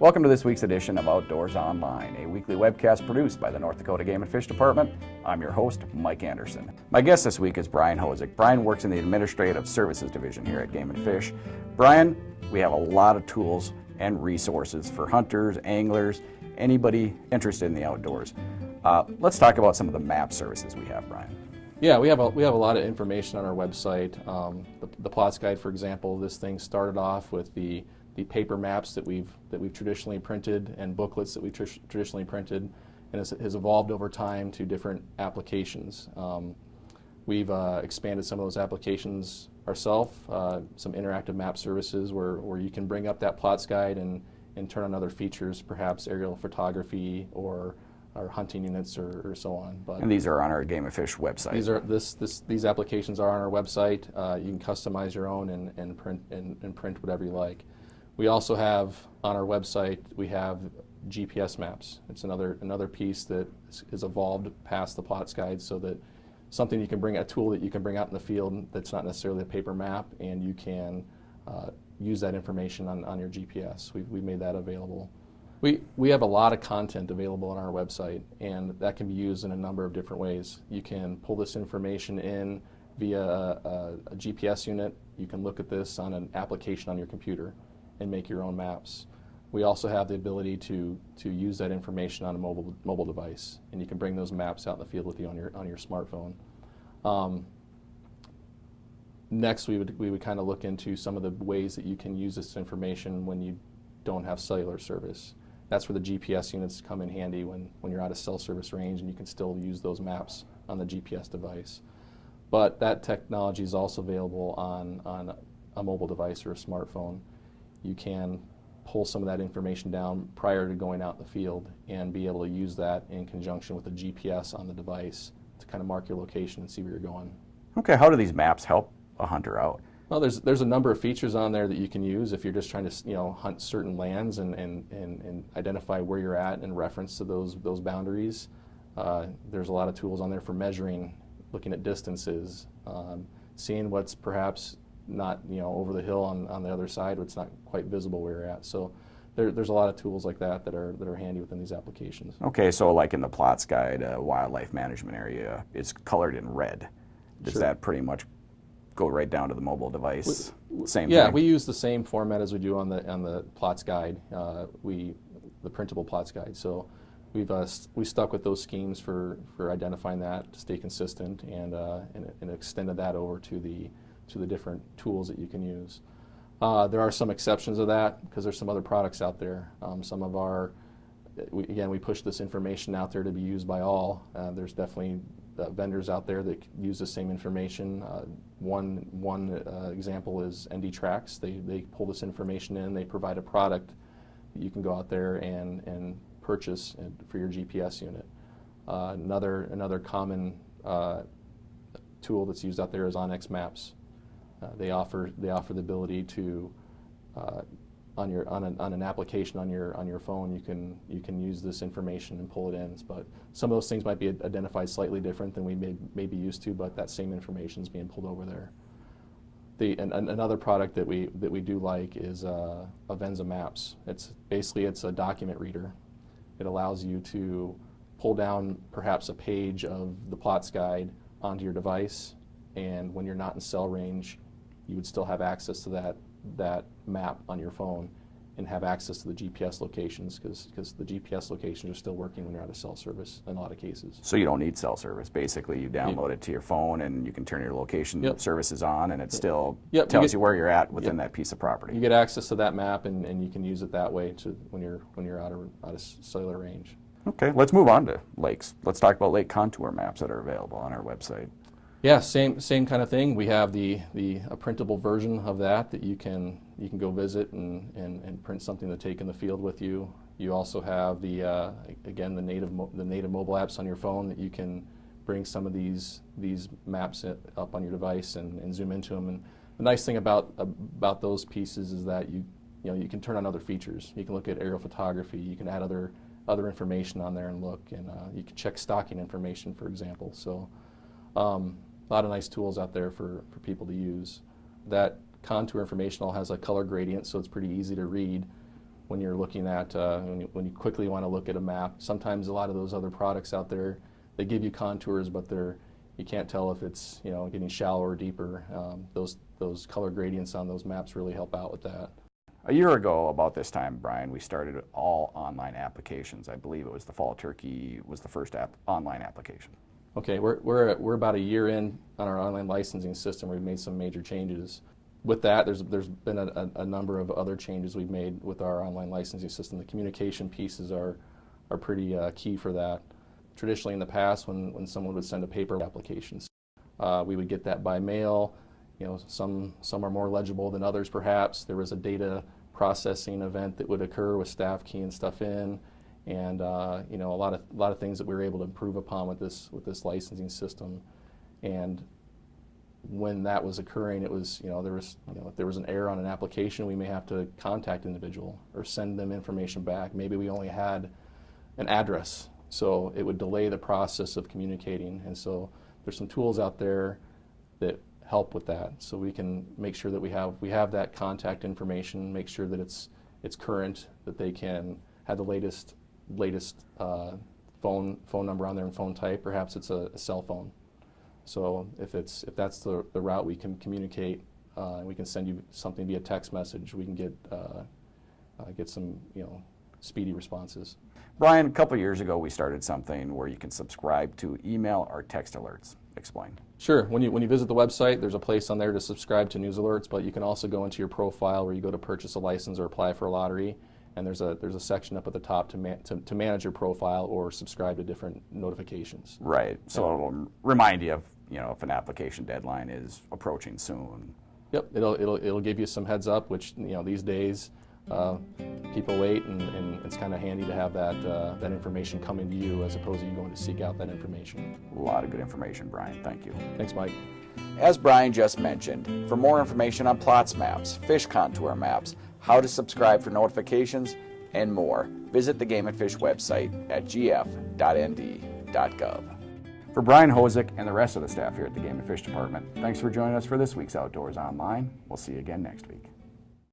Welcome to this week's edition of Outdoors Online, a weekly webcast produced by the North Dakota Game and Fish Department. I'm your host, Mike Anderson. My guest this week is Brian Hosick. Brian works in the Administrative Services Division here at Game and Fish. Brian, we have a lot of tools and resources for hunters, anglers, anybody interested in the outdoors. Let's talk about some of the map services we have, Brian. Yeah, we have a lot of information on our website. The Plots Guide, for example, this thing started off with the paper maps that we've traditionally printed and booklets that we traditionally printed, and has evolved over time to different applications. We've expanded some of those applications ourselves, some interactive map services where you can bring up that Plots Guide and turn on other features, perhaps aerial photography or hunting units or so on. And these are on our Game and Fish website. These applications are on our website. You can customize your own and print whatever you like. We also have on our website, we have GPS maps. It's another piece that is evolved past the Plots Guide, so that something you can bring, a tool that you can bring out in the field that's not necessarily a paper map, and you can use that information on your GPS. We made that available. We have a lot of content available on our website, and that can be used in a number of different ways. You can pull this information in via a GPS unit. You can look at this on an application on your computer and make your own maps. We also have the ability to use that information on a mobile device, and you can bring those maps out in the field with you on your smartphone. Next, we would kind of look into some of the ways that you can use this information when you don't have cellular service. That's where the GPS units come in handy when you're out of cell service range, and you can still use those maps on the GPS device. But that technology is also available on a mobile device or a smartphone. You can pull some of that information down prior to going out in the field and be able to use that in conjunction with the GPS on the device to kind of mark your location and see where you're going. Okay, how do these maps help a hunter out? Well, there's a number of features on there that you can use if you're just trying to hunt certain lands and identify where you're at in reference to those boundaries. There's a lot of tools on there for measuring, looking at distances, seeing what's perhaps not over the hill on the other side, it's not quite visible where you're at. So there's a lot of tools like that are handy within these applications. Okay, so like in the Plots Guide, wildlife management area is colored in red. Does that pretty much go right down to the mobile device? Same thing? Yeah, we use the same format as we do on the Plots Guide, the printable Plots Guide. So we stuck with those schemes for identifying that to stay consistent, and extended that over to the different tools that you can use. There are some exceptions of that because there's some other products out there. Some of we push this information out there to be used by all. There's definitely vendors out there that use the same information. One example is ND They pull this information in. They provide a product that you can go out there and purchase for your GPS unit. Another common tool that's used out there is Onyx Maps. They offer the ability to on an application on your phone, you can use this information and pull it in. But some of those things might be identified slightly different than we may be used to, but that same information is being pulled over there. Another product that we do like is a Venza Maps. It's a document reader. It allows you to pull down perhaps a page of the Plots Guide onto your device, and when you're not in cell range, you would still have access to that map on your phone and have access to the GPS locations, because the GPS locations are still working when you're out of cell service in a lot of cases. So you don't need cell service. Basically, you download it to your phone and you can turn your location services on, and it still tells you where you're at within that piece of property. You get access to that map, and you can use it that way when you're out of cellular range. Okay, let's move on to lakes. Let's talk about lake contour maps that are available on our website. Yeah, same kind of thing. We have a printable version of that you can go visit and print something to take in the field with you. You also have the native mobile apps on your phone that you can bring some of these maps up on your device and zoom into them. And the nice thing about those pieces is that you can turn on other features. You can look at aerial photography. You can add other information on there and look, and you can check stocking information, for example. So. A lot of nice tools out there for people to use. That contour information all has a color gradient, so it's pretty easy to read. when you're looking at, when you quickly want to look at a map. Sometimes a lot of those other products out there, they give you contours, but you can't tell if it's getting shallower or deeper. Those color gradients on those maps really help out with that. A year ago, about this time, Brian, we started all online applications. I believe it was the Fall Turkey was the first online application. Okay, we're about a year in on our online licensing system. We've made some major changes. With that, there's been a number of other changes we've made with our online licensing system. The communication pieces are pretty key for that. Traditionally in the past, when someone would send a paper applications, we would get that by mail. Some are more legible than others perhaps. There was a data processing event that would occur with staff keying stuff in, and a lot of things that we were able to improve upon with this licensing system. And when that was occurring, it was if there was an error on an application, we may have to contact an individual or send them information back. Maybe we only had an address, so it would delay the process of communicating. And so there's some tools out there that help with that, so we can make sure that we have that contact information, make sure that it's current, that they can have the latest phone number on there and phone type. Perhaps it's a cell phone. So if that's the route we can communicate, and we can send you something via text message, we can get some speedy responses. Brian, a couple years ago we started something where you can subscribe to email or text alerts. Explain. Sure. When you visit the website, there's a place on there to subscribe to news alerts, but you can also go into your profile where you go to purchase a license or apply for a lottery, and there's a section up at the top to manage your profile or subscribe to different notifications. Right. So it'll remind you of if an application deadline is approaching soon. Yep. It'll give you some heads up, which these days people wait, and it's kind of handy to have that information coming to you as opposed to you going to seek out that information. A lot of good information, Brian. Thank you. Thanks, Mike. As Brian just mentioned, for more information on plots maps, fish contour maps, how to subscribe for notifications, and more, visit the Game and Fish website at gf.nd.gov. For Brian Hosick and the rest of the staff here at the Game and Fish Department, thanks for joining us for this week's Outdoors Online. We'll see you again next week.